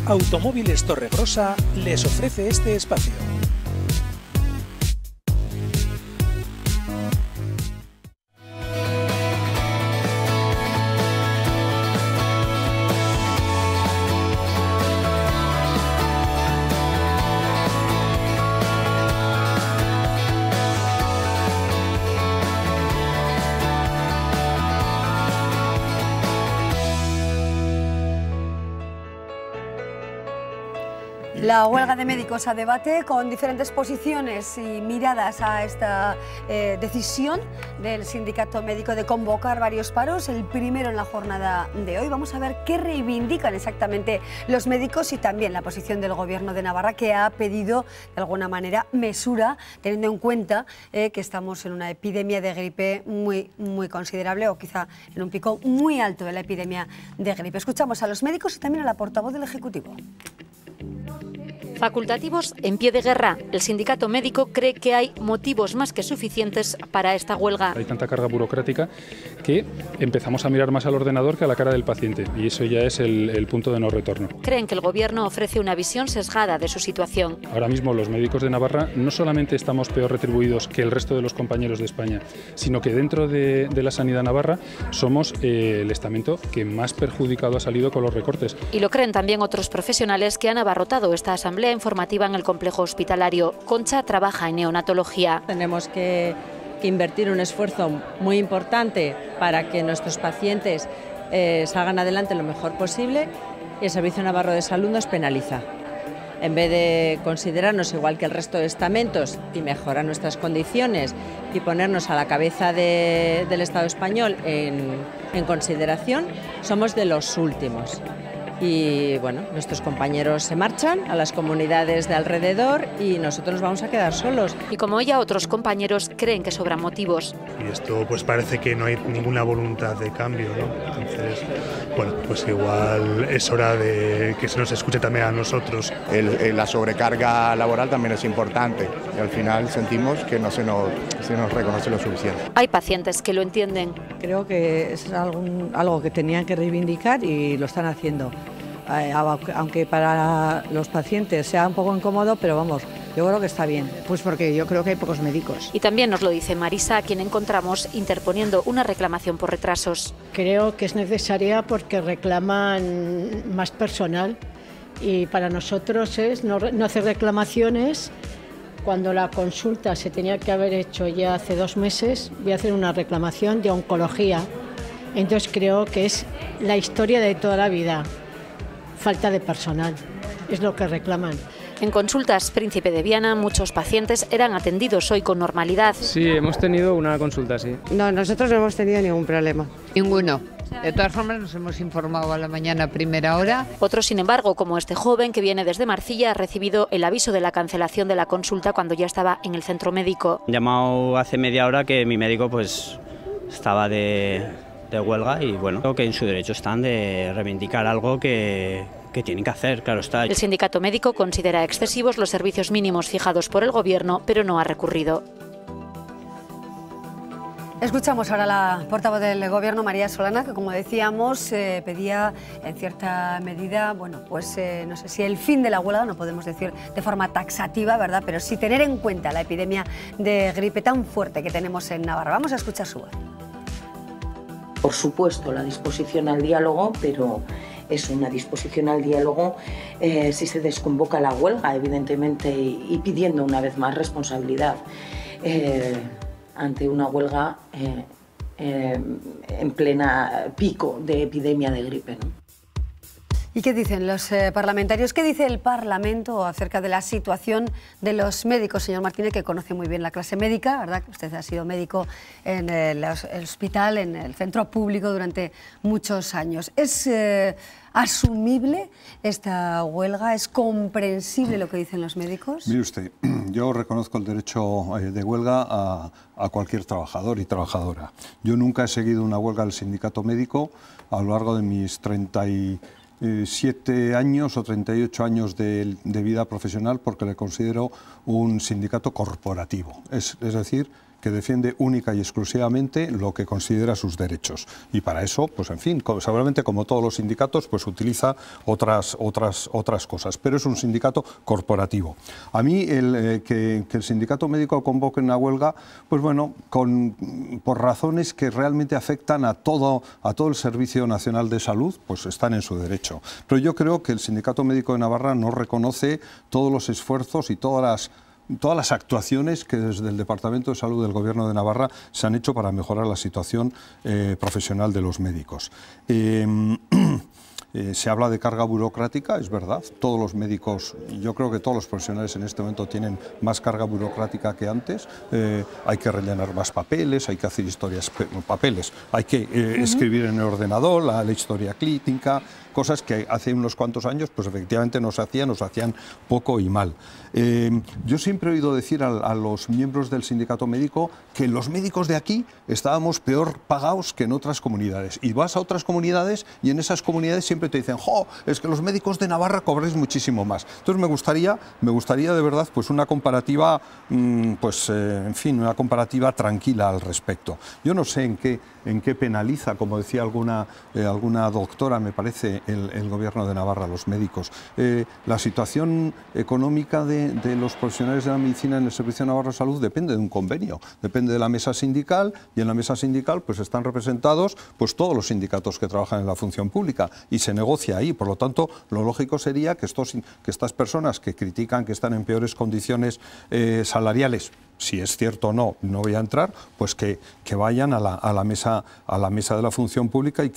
Automóviles Torregrosa les ofrece este espacio. La huelga de médicos a debate con diferentes posiciones y miradas a esta decisión del sindicato médico de convocar varios paros, el primero en la jornada de hoy. Vamos a ver qué reivindican exactamente los médicos y también la posición del Gobierno de Navarra, que ha pedido de alguna manera mesura, teniendo en cuenta que estamos en una epidemia de gripe muy considerable, o quizá en un pico muy alto de la epidemia de gripe. Escuchamos a los médicos y también a la portavoz del Ejecutivo. Facultativos en pie de guerra. El sindicato médico cree que hay motivos más que suficientes para esta huelga. Hay tanta carga burocrática que empezamos a mirar más al ordenador que a la cara del paciente, y eso ya es el punto de no retorno. Creen que el Gobierno ofrece una visión sesgada de su situación. Ahora mismo los médicos de Navarra no solamente estamos peor retribuidos que el resto de los compañeros de España, sino que dentro de la sanidad navarra somos el estamento que más perjudicado ha salido con los recortes. Y lo creen también otros profesionales que han abarrotado esta asamblea informativa en el complejo hospitalario. Concha trabaja en neonatología. Tenemos que invertir un esfuerzo muy importante para que nuestros pacientes salgan adelante lo mejor posible, y el Servicio Navarro de Salud nos penaliza. En vez de considerarnos igual que el resto de estamentos y mejorar nuestras condiciones y ponernos a la cabeza del Estado español en consideración, somos de los últimos. Y bueno, nuestros compañeros se marchan a las comunidades de alrededor y nosotros nos vamos a quedar solos. Y como ella, otros compañeros creen que sobran motivos. Y esto pues parece que no hay ninguna voluntad de cambio, ¿no? Entonces, bueno, pues igual es hora de que se nos escuche también a nosotros. La sobrecarga laboral también es importante y al final sentimos que no se nos reconoce lo suficiente. Hay pacientes que lo entienden. Creo que es algo que tenían que reivindicar y lo están haciendo. Aunque para los pacientes sea un poco incómodo, pero vamos, yo creo que está bien. Pues porque yo creo que hay pocos médicos. Y también nos lo dice Marisa, a quien encontramos interponiendo una reclamación por retrasos. Creo que es necesaria porque reclaman más personal y para nosotros es no hacer reclamaciones. Cuando la consulta se tenía que haber hecho ya hace 2 meses, voy a hacer una reclamación de oncología. Entonces creo que es la historia de toda la vida. Falta de personal, es lo que reclaman. En consultas Príncipe de Viana, muchos pacientes eran atendidos hoy con normalidad. Sí, hemos tenido una consulta, sí. No, nosotros no hemos tenido ningún problema. Ninguno. De todas formas, nos hemos informado a la mañana a primera hora. Otros, sin embargo, como este joven que viene desde Marcilla, ha recibido el aviso de la cancelación de la consulta cuando ya estaba en el centro médico. He llamado hace media hora que mi médico pues estaba de huelga y bueno, creo que en su derecho están de reivindicar algo que tienen que hacer, claro está. El sindicato médico considera excesivos los servicios mínimos fijados por el Gobierno, pero no ha recurrido. Escuchamos ahora a la portavoz del Gobierno, María Solana, que como decíamos pedía en cierta medida, bueno, pues no sé si el fin de la huelga, no podemos decir de forma taxativa, ¿verdad?, pero sí tener en cuenta la epidemia de gripe tan fuerte que tenemos en Navarra. Vamos a escuchar su voz. Por supuesto, la disposición al diálogo, pero es una disposición al diálogo si se desconvoca la huelga, evidentemente, y pidiendo una vez más responsabilidad ante una huelga en plena pico de epidemia de gripe, ¿no? ¿Y qué dicen los parlamentarios? ¿Qué dice el Parlamento acerca de la situación de los médicos? Señor Martínez, que conoce muy bien la clase médica, ¿verdad? Usted ha sido médico en el hospital, en el centro público durante muchos años. ¿Es asumible esta huelga? ¿Es comprensible lo que dicen los médicos? Mire usted, yo reconozco el derecho de huelga a cualquier trabajador y trabajadora. Yo nunca he seguido una huelga del sindicato médico a lo largo de mis 37 años o 38 años de vida profesional, porque le considero un sindicato corporativo, es decir, que defiende única y exclusivamente lo que considera sus derechos. Y para eso, pues en fin, seguramente como todos los sindicatos, pues utiliza otras cosas. Pero es un sindicato corporativo. A mí que el sindicato médico convoque una huelga, pues bueno, por razones que realmente afectan a todo el Servicio Nacional de Salud, pues están en su derecho. Pero yo creo que el Sindicato Médico de Navarra no reconoce todos los esfuerzos y todas las actuaciones que desde el Departamento de Salud del Gobierno de Navarra se han hecho para mejorar la situación profesional de los médicos. Se habla de carga burocrática, es verdad, todos los médicos, yo creo que todos los profesionales en este momento tienen más carga burocrática que antes, hay que rellenar más papeles, hay que hacer hay que escribir en el ordenador la historia clínica, cosas que hace unos cuantos años pues efectivamente nos hacían poco y mal. Yo siempre he oído decir a los miembros del sindicato médico que los médicos de aquí estábamos peor pagados que en otras comunidades, y vas a otras comunidades y en esas comunidades siempre te dicen, ¡jo!, es que los médicos de Navarra cobráis muchísimo más. Entonces me gustaría de verdad pues una comparativa, en fin, una comparativa tranquila al respecto. Yo no sé en qué penaliza, como decía alguna doctora, me parece, el Gobierno de Navarra, los médicos. La situación económica de los profesionales de la medicina en el Servicio Navarro de Salud depende de un convenio, depende de la mesa sindical, y en la mesa sindical pues están representados pues todos los sindicatos que trabajan en la función pública, y se negocia ahí. Por lo tanto, lo lógico sería que estas personas que critican que están en peores condiciones salariales, si es cierto o no, no voy a entrar, pues que vayan a la mesa de la función pública y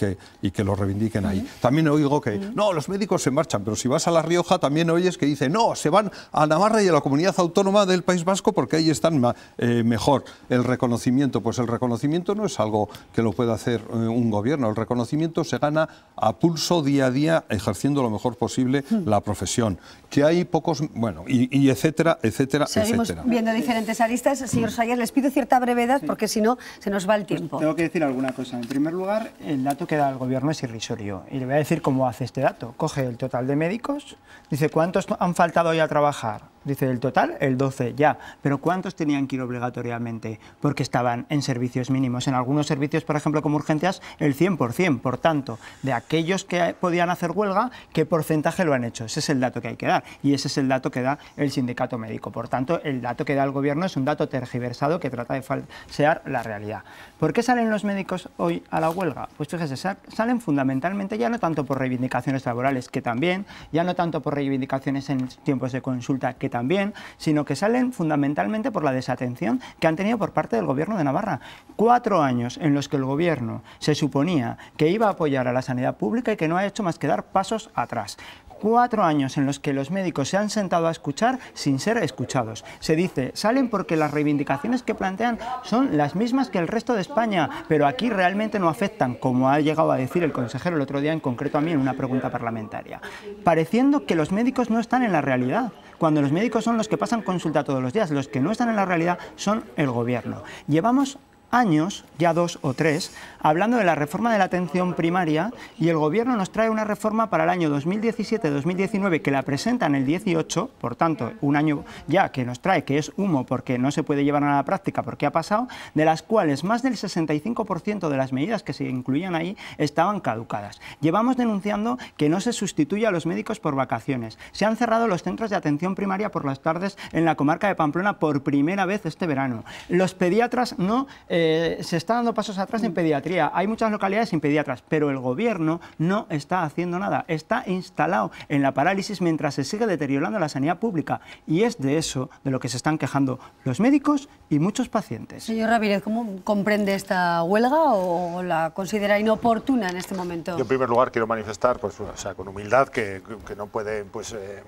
que lo reivindiquen ahí. También oigo que no, los médicos se marchan, pero si vas a La Rioja también oyes que dicen no, se van a Navarra y a la comunidad autónoma del País Vasco porque ahí están mejor. El reconocimiento, pues el reconocimiento no es algo que lo pueda hacer un gobierno, el reconocimiento se gana a pulso día a día, ejerciendo lo mejor posible la profesión. Que hay pocos, bueno, y etcétera, etcétera, Seguimos etcétera. viendo diferentes aristas. Señor Sayas, les pido cierta brevedad porque si no se nos va el tiempo. Tengo que decir alguna cosa. En primer lugar, el dato que da el Gobierno es irrisorio. Y le voy a decir cómo hace este dato. Coge el total de médicos, dice ¿cuántos han faltado hoy a trabajar? Dice el total, el 12, ya. Pero ¿cuántos tenían que ir obligatoriamente? Porque estaban en servicios mínimos. En algunos servicios, por ejemplo, como urgencias, el 100%. Por tanto, de aquellos que podían hacer huelga, ¿qué porcentaje lo han hecho? Ese es el dato que hay que dar. Y ese es el dato que da el sindicato médico. Por tanto, el dato que da el Gobierno es un dato tergiversado que trata de falsear la realidad. ¿Por qué salen los médicos hoy a la huelga? Pues fíjese, salen fundamentalmente ya no tanto por reivindicaciones laborales, que también, ya no tanto por reivindicaciones en tiempos de consulta, que también, sino que salen fundamentalmente por la desatención que han tenido por parte del Gobierno de Navarra. 4 años en los que el Gobierno se suponía que iba a apoyar a la sanidad pública y que no ha hecho más que dar pasos atrás. 4 años en los que los médicos se han sentado a escuchar sin ser escuchados. Se dice, salen porque las reivindicaciones que plantean son las mismas que el resto de España, pero aquí realmente no afectan, como ha llegado a decir el consejero el otro día, en concreto a mí, en una pregunta parlamentaria. Pareciendo que los médicos no están en la realidad, cuando los médicos son los que pasan consulta todos los días, los que no están en la realidad son el Gobierno. Llevamos años, ya 2 o 3, hablando de la reforma de la atención primaria, y el Gobierno nos trae una reforma para el año 2017-2019 que la presenta en el 18, por tanto, un año ya que nos trae, que es humo porque no se puede llevar a la práctica porque ha pasado, de las cuales más del 65% de las medidas que se incluían ahí estaban caducadas. Llevamos denunciando que no se sustituye a los médicos por vacaciones. Se han cerrado los centros de atención primaria por las tardes en la comarca de Pamplona por primera vez este verano. Los pediatras no... se está dando pasos atrás en pediatría. Hay muchas localidades sin pediatras, pero el Gobierno no está haciendo nada. Está instalado en la parálisis mientras se sigue deteriorando la sanidad pública. Y es de eso de lo que se están quejando los médicos y muchos pacientes. Señor Ramírez, ¿cómo comprende esta huelga o la considera inoportuna en este momento? Yo, en primer lugar, quiero manifestar pues, con humildad que no pueden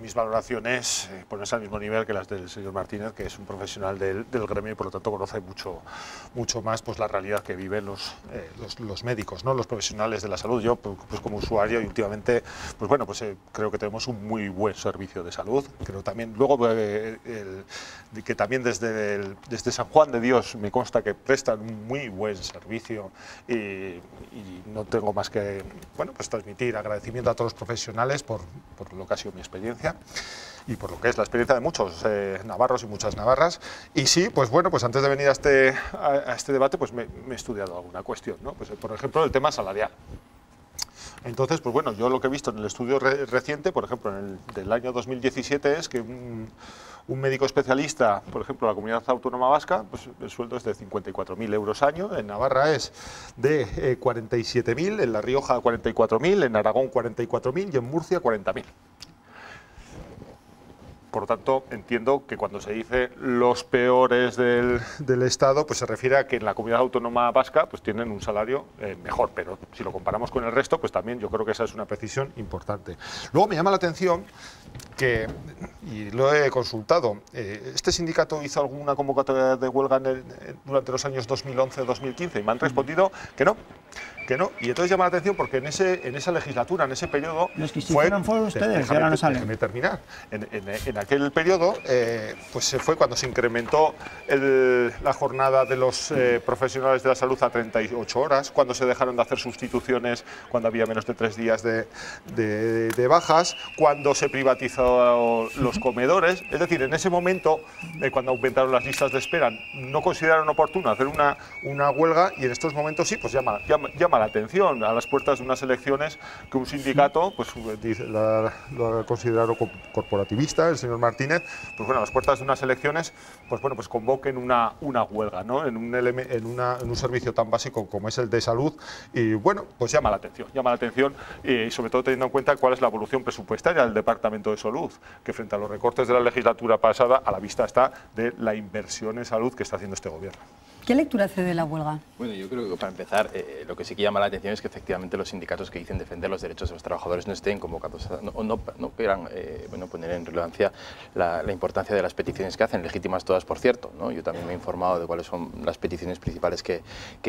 mis valoraciones ponerse al mismo nivel que las del señor Martínez, que es un profesional del gremio y por lo tanto conoce mucho más pues la realidad que viven los médicos, ¿no? Los profesionales de la salud. Yo pues como usuario y últimamente pues bueno, creo que tenemos un muy buen servicio de salud. Creo también luego que también desde San Juan de Dios me consta que prestan un muy buen servicio y no tengo más que pues transmitir agradecimiento a todos los profesionales por lo que ha sido mi experiencia. y por lo que es la experiencia de muchos navarros y muchas navarras. Y sí, pues bueno, pues antes de venir a este debate, pues me he estudiado alguna cuestión, ¿no? Pues, por ejemplo, el tema salarial. Entonces, pues bueno, yo lo que he visto en el estudio reciente, por ejemplo, del año 2017, es que un médico especialista, por ejemplo, en la Comunidad Autónoma Vasca, pues el sueldo es de 54.000 euros año, en Navarra es de 47.000, en La Rioja 44.000, en Aragón 44.000 y en Murcia 40.000. Por lo tanto, entiendo que cuando se dice los peores del Estado, pues se refiere a que en la Comunidad Autónoma Vasca pues tienen un salario mejor, pero si lo comparamos con el resto, pues también yo creo que esa es una precisión importante. Luego me llama la atención que, y lo he consultado, este sindicato hizo alguna convocatoria de huelga durante los años 2011-2015 y me han respondido que no. Y entonces llama la atención porque en esa legislatura, en ese periodo... Los que hicieron fueron ustedes, ahora no salen. Déjame terminar. En aquel periodo, pues fue cuando se incrementó la jornada de los profesionales de la salud a 38 horas, cuando se dejaron de hacer sustituciones cuando había menos de 3 días de bajas, cuando se privatizó los comedores. Es decir, en ese momento, cuando aumentaron las listas de espera, no consideraron oportuno hacer una huelga y en estos momentos sí, pues llama la atención a las puertas de unas elecciones que un sindicato pues lo ha considerado corporativista, el señor Martínez, pues bueno, a las puertas de unas elecciones pues bueno, pues convoquen una huelga, ¿no? en un servicio tan básico como es el de salud y bueno, pues llama la atención y sobre todo teniendo en cuenta cuál es la evolución presupuestaria del Departamento de Salud, que frente a los recortes de la legislatura pasada a la vista está de la inversión en salud que está haciendo este gobierno. ¿Qué lectura hace de la huelga? Bueno, yo creo que para empezar, lo que sí que llama la atención es que efectivamente los sindicatos que dicen defender los derechos de los trabajadores no estén convocados, no quieran poner en relevancia la importancia de las peticiones que hacen, legítimas todas, por cierto, ¿no? Yo también me he informado de cuáles son las peticiones principales que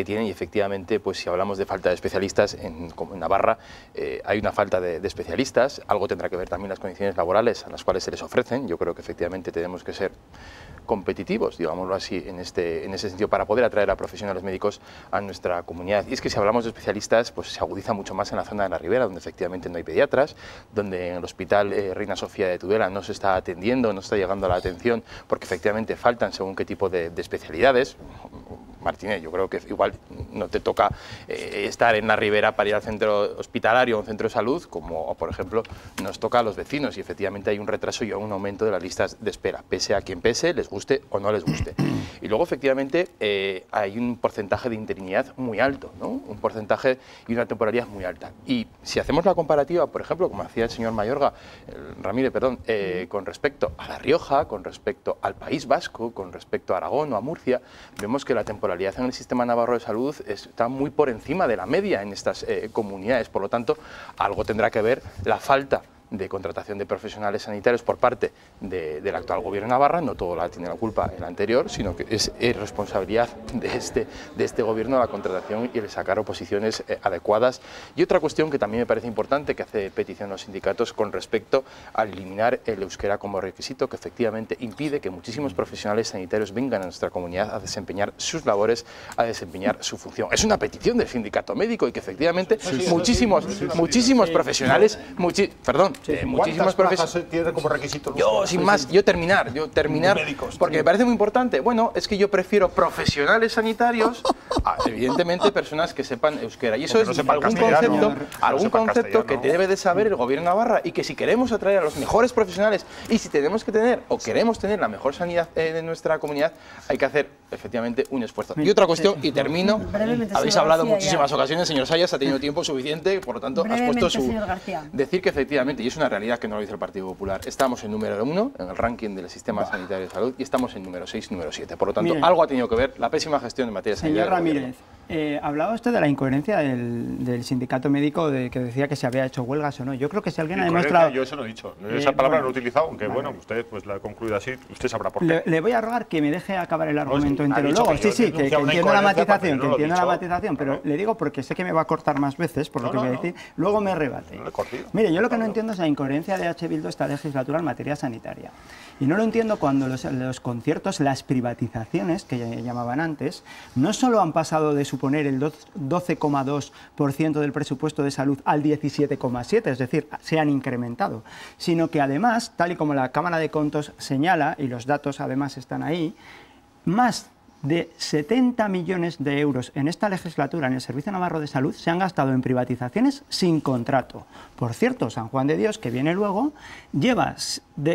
tienen y efectivamente, pues si hablamos de falta de especialistas, en Navarra hay una falta de especialistas, algo tendrá que ver también las condiciones laborales a las cuales se les ofrecen. Yo creo que efectivamente tenemos que ser competitivos, digámoslo así, en ese sentido, para poder atraer a profesionales médicos a nuestra comunidad. Y es que si hablamos de especialistas, pues se agudiza mucho más en la zona de la Ribera, donde efectivamente no hay pediatras, donde en el Hospital Reina Sofía de Tudela no se está atendiendo, no está llegando la atención, porque efectivamente faltan según qué tipo de especialidades. Martínez, yo creo que igual no te toca estar en la Ribera para ir al centro hospitalario o un centro de salud, como por ejemplo nos toca a los vecinos, y efectivamente hay un retraso y un aumento de las listas de espera, pese a quien pese, les guste o no les guste. Y luego efectivamente hay un porcentaje de interinidad muy alto, ¿no? Un porcentaje y una temporalidad muy alta. Y si hacemos la comparativa, por ejemplo, como hacía el señor Ramírez, con respecto a La Rioja, con respecto al País Vasco, con respecto a Aragón o a Murcia, vemos que la temporalidad en el sistema navarro de salud está muy por encima de la media en estas comunidades. Por lo tanto, algo tendrá que ver la falta de contratación de profesionales sanitarios por parte del actual gobierno de Navarra. No todo la tiene la culpa el anterior, sino que es responsabilidad de este gobierno la contratación y el sacar oposiciones adecuadas. Y otra cuestión que también me parece importante, que hace petición los sindicatos con respecto a eliminar el euskera como requisito, que efectivamente impide que muchísimos profesionales sanitarios vengan a nuestra comunidad a desempeñar sus labores, a desempeñar su función. Es una petición del sindicato médico y que efectivamente muchísimos profesionales, muchísimos profesionales tiene como requisito. Yo terminar, porque me parece muy importante. Bueno, es que yo prefiero profesionales sanitarios a, evidentemente, personas que sepan euskera. Y eso es algún concepto que debe de saber el gobierno de Navarra, y que si queremos atraer a los mejores profesionales y si tenemos que tener o queremos tener la mejor sanidad de nuestra comunidad, hay que hacer efectivamente un esfuerzo. Y otra cuestión, y termino, habéis hablado en muchísimas ocasiones, señor Sayas, ha tenido tiempo suficiente, por lo tanto has puesto decir que efectivamente, y es una realidad que no lo dice el Partido Popular, estamos en número 1 en el ranking del sistema sanitario de salud y estamos en número 6, número 7. Por lo tanto, algo ha tenido que ver la pésima gestión en materia sanitaria. Señor Ramírez, hablaba usted de la incoherencia del sindicato médico, que decía que se había hecho huelgas o no. Yo creo que si alguien ha demostrado... Yo eso no he dicho. Esa palabra no he utilizado, aunque bueno, usted pues la ha concluido así, usted sabrá por qué. Le voy a rogar que me deje acabar el argumento entero luego. Sí, que entiendo la matización, pero le digo porque sé que me va a cortar más veces por lo que voy a decir, luego me rebate. Mire, yo lo que no entiendo es la incoherencia de H. Bildu esta legislatura en materia sanitaria. Y no lo entiendo cuando los conciertos, las privatizaciones, que llamaban antes, no solo han pasado de su suponer el 12,2% del presupuesto de salud al 17,7%, es decir, se han incrementado, sino que además, tal y como la Cámara de Contos señala, y los datos además están ahí, más de 70 millones de euros en esta legislatura en el Servicio Navarro de Salud se han gastado en privatizaciones sin contrato. Por cierto, San Juan de Dios, que viene luego, lleva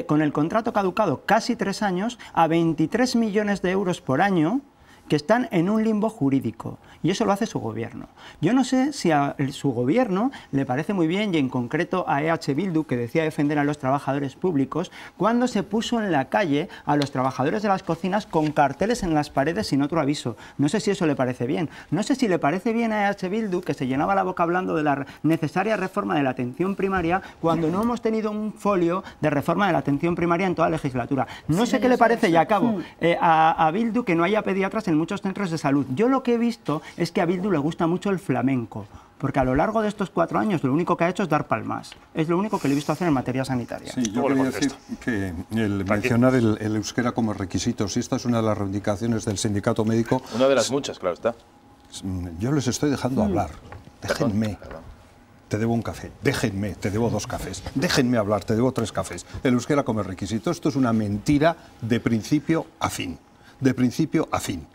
con el contrato caducado casi 3 años a 23 millones de euros por año que están en un limbo jurídico, y eso lo hace su gobierno. Yo no sé si a su gobierno le parece muy bien, y en concreto a EH Bildu, que decía defender a los trabajadores públicos, cuando se puso en la calle a los trabajadores de las cocinas con carteles en las paredes sin otro aviso. No sé si eso le parece bien. No sé si le parece bien a EH Bildu, que se llenaba la boca hablando de la necesaria reforma de la atención primaria, cuando no hemos tenido un folio de reforma de la atención primaria en toda la legislatura. No sé qué le parece, y acabo, a Bildu que no haya pediatras en muchos centros de salud. Yo lo que he visto es que a Bildu le gusta mucho el flamenco, porque a lo largo de estos 4 años lo único que ha hecho es dar palmas. Es lo único que le he visto hacer en materia sanitaria. Sí, yo quería decir que el mencionar el euskera como requisito, si esta es una de las reivindicaciones del sindicato médico... Una de las muchas, claro está. Yo les estoy dejando hablar. Déjenme. Te debo un café, déjenme, te debo 2 cafés, déjenme hablar, te debo 3 cafés. El euskera como requisito, esto es una mentira de principio a fin. De principio a fin.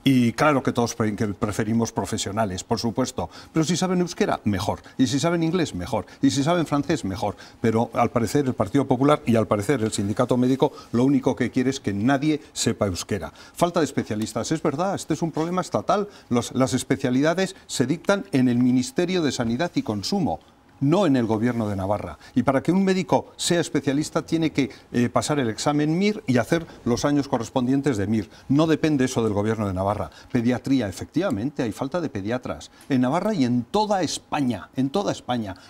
Y claro que todos preferimos profesionales, por supuesto, pero si saben euskera, mejor. Y si saben inglés, mejor. Y si saben francés, mejor. Pero al parecer el Partido Popular y al parecer el sindicato médico lo único que quiere es que nadie sepa euskera. Falta de especialistas, es verdad, este es un problema estatal. Las especialidades se dictan en el Ministerio de Sanidad y Consumo, no en el Gobierno de Navarra. Y para que un médico sea especialista tiene que pasar el examen MIR y hacer los años correspondientes de MIR. No depende eso del Gobierno de Navarra. Pediatría, efectivamente, hay falta de pediatras. En Navarra y en toda España,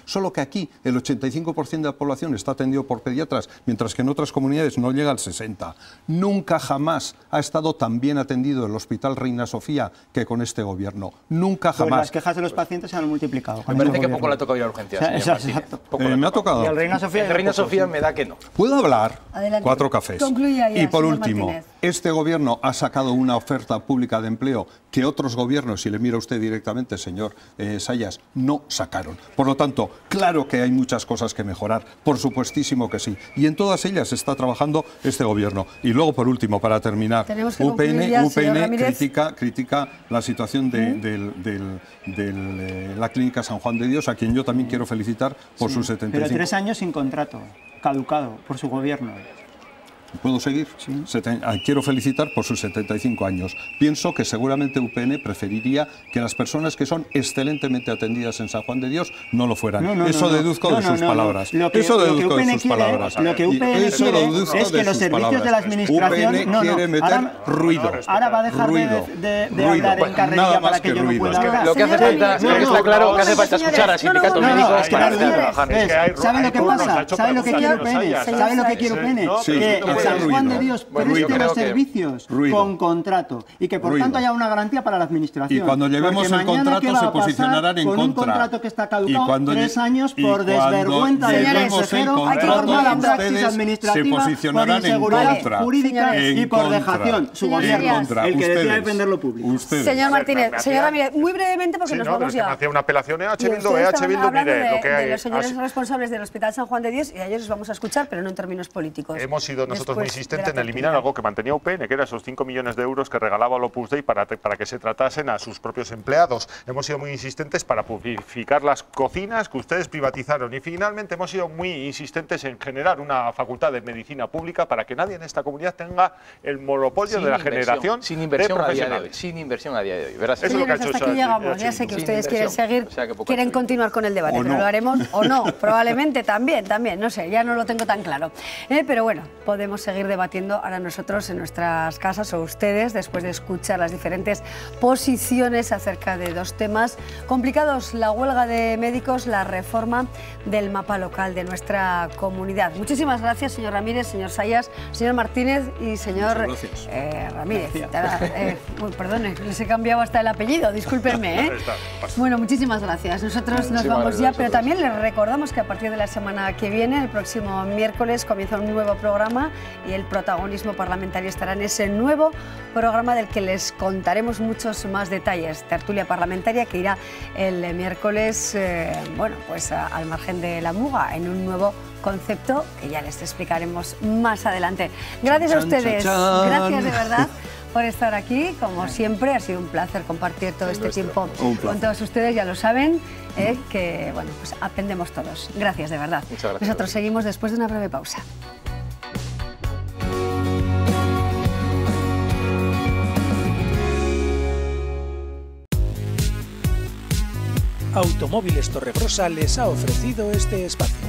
Solo que aquí el 85% de la población está atendido por pediatras, mientras que en otras comunidades no llega al 60%. Nunca jamás ha estado tan bien atendido el Hospital Reina Sofía que con este Gobierno. Nunca jamás. Pues las quejas de los pacientes se han multiplicado. Me parece que poco le ha tocado ir a urgencias. Exacto. Me ha tocado. Y el Reina Sofía, Reina Sofía me da que no. ¿Puedo hablar? Adelante. 4 cafés. Concluya ya, y por señor último, Martínez. este gobierno ha sacado una oferta pública de empleo que otros gobiernos, si le mira usted directamente, señor Sayas, no sacaron. Por lo tanto, claro que hay muchas cosas que mejorar, por supuestísimo que sí. Y en todas ellas está trabajando este gobierno. Y luego, por último, para terminar, UPN critica la situación de la Clínica San Juan de Dios, a quien yo también quiero felicitar por sus 75. Pero 3 años sin contrato, caducado por su gobierno. ¿Puedo seguir? Sí. Quiero felicitar por sus 75 años. Pienso que seguramente UPN preferiría que las personas que son excelentemente atendidas en San Juan de Dios no lo fueran. Eso deduzco de sus palabras. Eso deduzco de sus palabras. Lo que UPN quiere es que los servicios de la administración... UPN quiere meter ruido. Ahora va a dejar de hablar en carrerilla para que yo no pueda hablar. Lo que hace falta, está claro que hace falta escuchar al sindicato médico para trabajar. ¿Saben lo que pasa? ¿Saben lo que quiere UPN? ¿Saben lo que quiere UPN? San Juan de Dios preste los servicios con contrato y que por tanto haya una garantía para la administración. Y cuando llevemos el contrato se posicionarán en contra. Con un contrato que está caducado 3 años por desvergüenza del consejero, hay que formar la praxis administrativa por inseguridad jurídica y por dejación. Su gobierno, el que decía defender lo público. Señor Martínez, señor Ramírez, muy brevemente porque nos vamos ya. Hacía una apelación EH Bildu, mire, lo que hay. De los señores responsables del Hospital San Juan de Dios, y a ellos os vamos a escuchar, pero no en términos políticos. Hemos sido nosotros muy insistentes en eliminar algo que mantenía UPN, que era esos 5 millones de euros que regalaba el Opus Dei para que se tratasen a sus propios empleados. Hemos sido muy insistentes para purificar las cocinas que ustedes privatizaron y finalmente hemos sido muy insistentes en generar una facultad de medicina pública para que nadie en esta comunidad tenga el monopolio de la generación de profesionales. Sin inversión a día de hoy. Verás, eso es lo que ha hecho. Hasta aquí llegamos. Ya sé que ustedes quieren seguir, quieren continuar con el debate, pero lo haremos o no. Probablemente también, no sé, ya no lo tengo tan claro. Pero bueno, podemos seguir debatiendo ahora nosotros en nuestras casas o ustedes después de escuchar las diferentes posiciones acerca de 2 temas complicados: la huelga de médicos, la reforma del mapa local de nuestra comunidad. Muchísimas gracias, señor Ramírez, señor Sayas, señor Martínez y señor Ramírez. Perdone, les he cambiado hasta el apellido, discúlpenme. Bueno, muchísimas gracias. Nosotros nos vamos ya, pero también les recordamos que a partir de la semana que viene, el próximo miércoles, comienza un nuevo programa y el protagonismo parlamentario estará en ese nuevo programa del que les contaremos muchos más detalles. Tertulia parlamentaria que irá el miércoles, al margen de la muga, en un nuevo concepto que ya les explicaremos más adelante. Gracias a ustedes, gracias de verdad por estar aquí, como siempre. Ha sido un placer compartir todo este tiempo con todos ustedes, ya lo saben, que aprendemos todos. Gracias de verdad. Muchas gracias. Nosotros seguimos después de una breve pausa. Automóviles Torregrosa les ha ofrecido este espacio.